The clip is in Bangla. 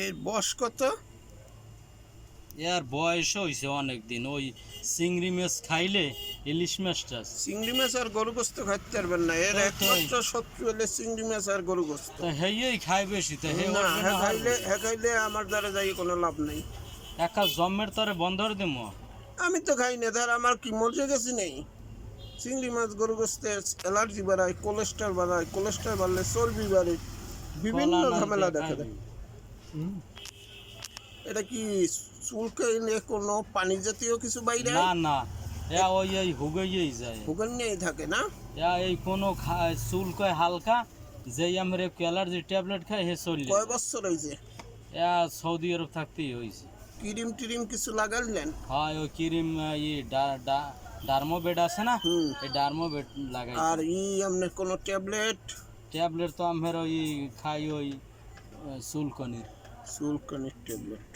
এর বয়স কত? এর বয়স হয়েছে অনেক দিন। ওই চিংড়ি মাছ খাইলে ইলিশ মাছটা চিংড়ি মাছ আর গরু গোস্ত খাইতে পারবেন না, এর তাই তো। একমাত্র শত্রু হলে চিংড়ি মাছ আর গরু গোস্ত। তা হেই খায় বেশি, তা হে না, উঠবে না হারবে। হ্যাঁ খাইলে আমার দ্বারা যাই কোনো লাভ নেই। একা জম্মের তরে বন্ধ করে দেবো। আমি তো খাই না, ধর আমার কি মরে গেছি নেই। চিংড়ি মাছ গরু গোস্তে অ্যালার্জি বাড়ায়, কোলেস্ট্রল বাড়ায়, কোলেস্ট্রল বাড়লে চর্বি বাড়ে, বিভিন্ন কলা নাই ঝামেলা দেখা খাবি। দেয়। এটা কি চুলকাইলে কোনো পানি জাতীয় কিছু বাইরে না না, ওই হুগেই যায়। ভোগান নিয়েই থাকে না? এই কোনো চুল কয় হালকা, যেই আমরা অ্যালার্জি ট্যাবলেট খাই হে চললে। কয় বছর হয়েছে? সৌদি আরব থাকতেই হয়েছে। ক্রিম টিরিম কিছু লাগাইলেন? হয় ওই ক্রিম ডার্মোবেড আছে না, হুম। এই ডার্মোবেড লাগাই। আর আপনার কোনো ট্যাবলেট? ট্যাবলেট তো আমরা ওই খাই ওই চুলকনির। চুলকানির ট্যাবলেট।